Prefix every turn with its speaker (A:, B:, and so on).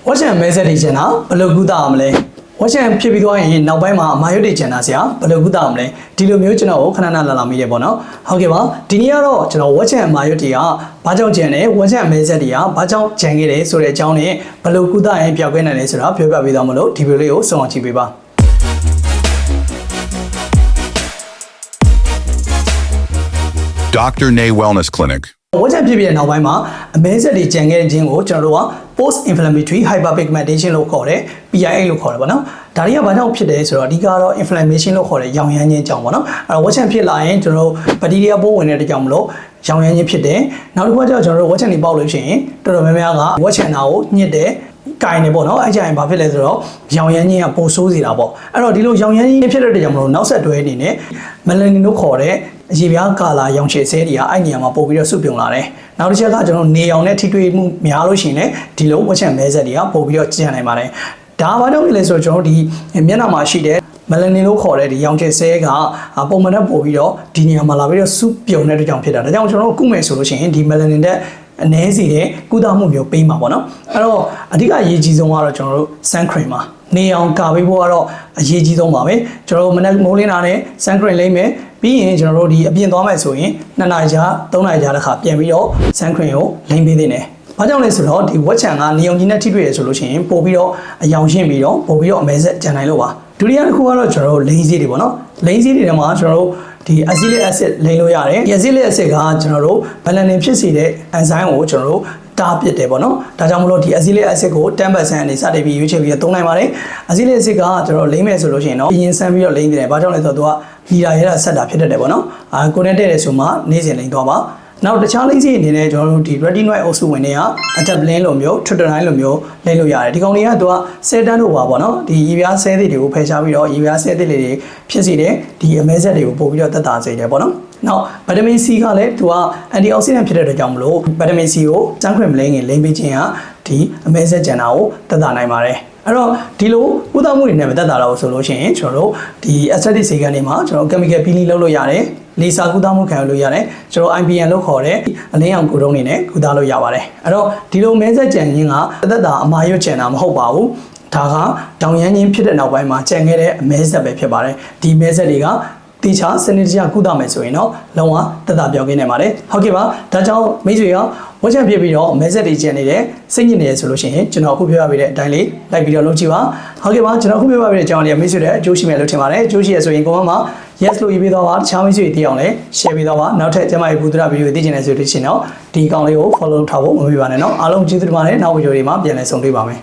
A: ဝက်ချန်မဲဆက်တွေကျန်တာဘယ်လိုကုသအောင်မလဲဝက်ချန်ဖြစ်ပြီးသွားရင်နောက်ပိုင်းမှာအမာရွတ်တွေကျန်တာဆရာဘယ်လိုကုသအောင်မလဲဒီလိုမျိုးကျွန်တော်ခဏခဏလာမိတယ်ပေါ့နော်ဟုတ်ကဲ့ပါဒီနေ့ကတော့ကျွန်တော်ဝက်ချန်အမာရွတ်တွေကဘာကြောင့်ကျန်လဲဝက်ချန်မဲဆက်တွေကဘာကြောင့်ကျန်ခဲ့တယ်ဆိုတဲ့အကြောင်းနဲ့ဘယ်လိုကုသရင်ပြောင်းလဲနိုင်လဲဆိုတာပြောပြပေးသွားမလို့ဒီဗီဒီယိုလေးကိုဆုံးအောင်ကြည့်ပေးပါ
B: Dr. Nay Wellness Clinic
A: ဝက်ချန်ဖြစ်ပြီးတဲ့နောက်ပိုင်းမှာအမဲဆက်တွေကျန်ခဲ့ခြင်းကိုကျွန်တော်တို့က post inflammatory hyperpigmentation လို့ခေါ်တယ် PIH လို့ခေါ်တယ်ပေါ့နော်ဒါတွေကဘာကြောင့်ဖြစ်တယ်ဆိုတော့အဓိကတော့ inflammation လို့ခေါ်တဲ့ရောင်ရမ်းခြင်းကြောင့်ပေါ့နော်အဲ့တော့ဝက်ချန်ဖြစ်လာရင်ကျွန်တော်တို့ bacteria ပိုးဝင်တဲ့အတွက်ကြောင့်မလို့ရောင်ရမ်းခြင်းဖြစ်တယ်နောက်တစ်ခုကကျတော့ကျွန်တော်တို့ဝက်ချန်တွေပေါက်လို့ရှိရင်တော်တော်များများကဝက်ချန်တာကိုညှစ်တယ်ကင်နေပေါ့နော်အဲ့ကြရင်ဘာဖြစ်လဲဆိုတော့ရောင်ရမ်းခြင်းကပိုဆိုးစေတာပေါ့အဲ့တော့ဒီလိုရောင်ရမ်းခြင်းဖြစ်တဲ့အတွက်ကြောင့်မလို့နောက်ဆက်တွဲအနေနဲ့ melanin လို့ခေါ်တဲ့အရေပြားကာလာရောင်ချယ်ဆဲတွေကအဲ့နေရာမှာပို့ပြီးတော့စုပြုံလာတယ်။နောက်တစ်ချက်ကကျွန်တော်နေအောင်နဲ့ထိတွေ့မှုများလို့ရှိရင်လည်းဒီလိုဝက်ချန်မဲဆက်တွေကပို့ပြီးတော့ကျန်နိုင်ပါတယ်။ဒါဘာကြောင့်လဲဆိုတော့ကျွန်တော်ဒီမျက်နှာမှာရှိတဲ့ melanin လို့ခေါ်တဲ့ဒီရောင်ချယ်ဆဲကပုံမှန်နဲ့ပို့ပြီးတော့ဒီနေရာမှာလာပြီးတော့စုပြုံတဲ့အတွက်ကြောင့်ဖြစ်တာ။ဒါကြောင့်ကျွန်တော်တို့ကုမယ်ဆိုလို့ရှိရင်ဒီ melanin တဲ့အနည်းစီတဲ့ကုသမှုမျိုးပေးမှာပေါ့နော်။အဲ့တော့အဓိကအရေးကြီးဆုံးကတော့ကျွန်တော်တို့ sun cream ပါ။နေအောင်ကာပေးဖို့ကတော့အရေးကြီးဆုံးပါပဲ။ကျွန်တော်တို့မနက်မိုးလင်းတာနဲ့ sun cream လိမ့်မယ်။ပြီးရင်ကျွန်တော်တို့ဒီအပြင်သွားမယ်ဆိုရင်2နာရီကြာ3နာရီကြာတစ်ခါပြန်ပြီးတော့ sun cream ကိုလိမ့်ပေးသင့်တယ်။ဘာကြောင့်လဲဆိုတော့ဒီဝက်ချန်ကနေအောင်ကြီးနဲ့ထိတွေ့ရဆိုလို့ရှိရင်ပို့ပြီးတော့အယောင်ရှင်းပြီးတော့ပို့ပြီးတော့အမဲဆက်ကျန်နိုင်လို့ပါ။ဒုတိယတစ်ခုကတော့ကျွန်တော်တို့လိမ့်စေးတွေပေါ့နော်။လိမ့်စေးတွေထဲမှာကျွန်တော်တို့ဒီ acylic acid လိမ့်လို့ရတယ်။ acylic acid ကကျွန်တော်တို့ melanin ဖြစ်စေတဲ့ enzyme ကိုကျွန်တော်တို့တားပစ်တယ်ပေါ့နော်ဒါကြောင့်မလို့ဒီ acylic acid ကို 10% အနေစတင်ပြီးရွေးချယ်ပြီးသုံးနိုင်ပါတယ် acylic acid ကကျွန်တော်လိမ့်မယ်ဆိုလို့ရှိရင်တော့ပြင်ဆန်းပြီးတော့လိမ့်တယ်ဘာကြောင့်လဲဆိုတော့သူကလီတာရဲတာဆက်တာဖြစ်တတ်တယ်ပေါ့နော်ကိုနဲ့တဲ့တယ်ဆိုမှနေ့စဉ်လိမ့်သွားပါနောက်တခြားလိမ့်စီအနေနဲ့ကျွန်တော်တို့ဒီ retinoid အုပ်စုဝင်တွေက adapalene လိုမျိုး tretinoin လိုမျိုးလိမ့်လို့ရတယ်ဒီကောင်တွေကသူကဆဲတန်းတို့ပါပေါ့နော်ဒီရေပြားဆဲသစ်တွေကိုဖယ်ရှားပြီးတော့ရေပြားဆဲသစ်လေးတွေဖြစ်စေတယ်ဒီအမဲဆက်တွေကိုပို့ပြီးတော့တက်တာစေတယ်ပေါ့နော်နောက်ဗီတာမင် C ကလည်းသူက antioxidant ဖြစ်တဲ့အတွက်ကြောင့်မလို့ဗီတာမင် C ကိုစမ်းခွင့်မလိမ့်ရင်လိမ့်ပေးခြင်းဟာဒီအမဲဆက်ကျန်တာကိုတက်တာနိုင်ပါတယ်အဲ့တော့ဒီလိုကုသမှုတွေနဲ့မတက်တာတော့ဆိုလို့ရှိရင်ကျွန်တော်တို့ဒီ aesthetic ဆေးကန်းတွေမှာကျွန်တော် chemical peeling လုပ်လို့ရတယ်လေဆာကုသမှုခံယူလို့ရတယ်ကျွန်တော် IPN လို့ခေါ်တဲ့အလင်းရောင်ကိုတုံးနေနဲ့ကုသလို့ရပါတယ်အဲ့တော့ဒီလိုမဲဆက်ကျန်ခြင်းကတက်တာအမာရွတ်ကျန်တာမဟုတ်ပါဘူးဒါကတောင်ရမ်းခြင်းဖြစ်တဲ့နောက်ပိုင်းမှာကျန်ခဲ့တဲ့အမဲဆက်ပဲဖြစ်ပါတယ်ဒီမဲဆက်တွေကတေချာစနစ်တကျကုသမယ်ဆိုရင်တော့လုံးဝတက်တာပြောင်းကင်းနေပါတယ်ဟုတ်ကဲ့ပါဒါကြောင့်မိတ်ဆွေရောဝက်ချန်ဖြစ်ပြီးတော့မဲဆက်တွေကျန်နေတယ်စိတ်ညစ်နေရဆိုလို့ရှိရင်ကျွန်တော်အခုပြောပြပေးတဲ့အတိုင်းလေးလိုက်ပြီးတော့လုပ်ကြည့်ပါဟုတ်ကဲ့ပါကျွန်တော်အခုပြောပြပေးတဲ့အကြောင်းလေးမိတ်ဆွေတွေအကျိုးရှိမယ်လို့ထင်ပါတယ်အကျိုးရှိရဆိုရင်comment မှာ yes လို့ရေးပေးတော့ပါတခြားမိတ်ဆွေတွေသိအောင်လည်း share ပေးတော့ပါနောက်ထပ်ကျမရဲ့ဘူဒရာဗီဒီယိုသိချင်တဲ့ဆိုလို့ရှိရင်တော့ဒီအကောင့်လေးကို follow ထားဖို့မမေ့ပါနဲ့เนาะအားလုံးကျေးဇူးတင်ပါတယ်နောက်ဗီဒီယိုတွေမှာပြန်လည်ဆုံတွေ့ပါမယ်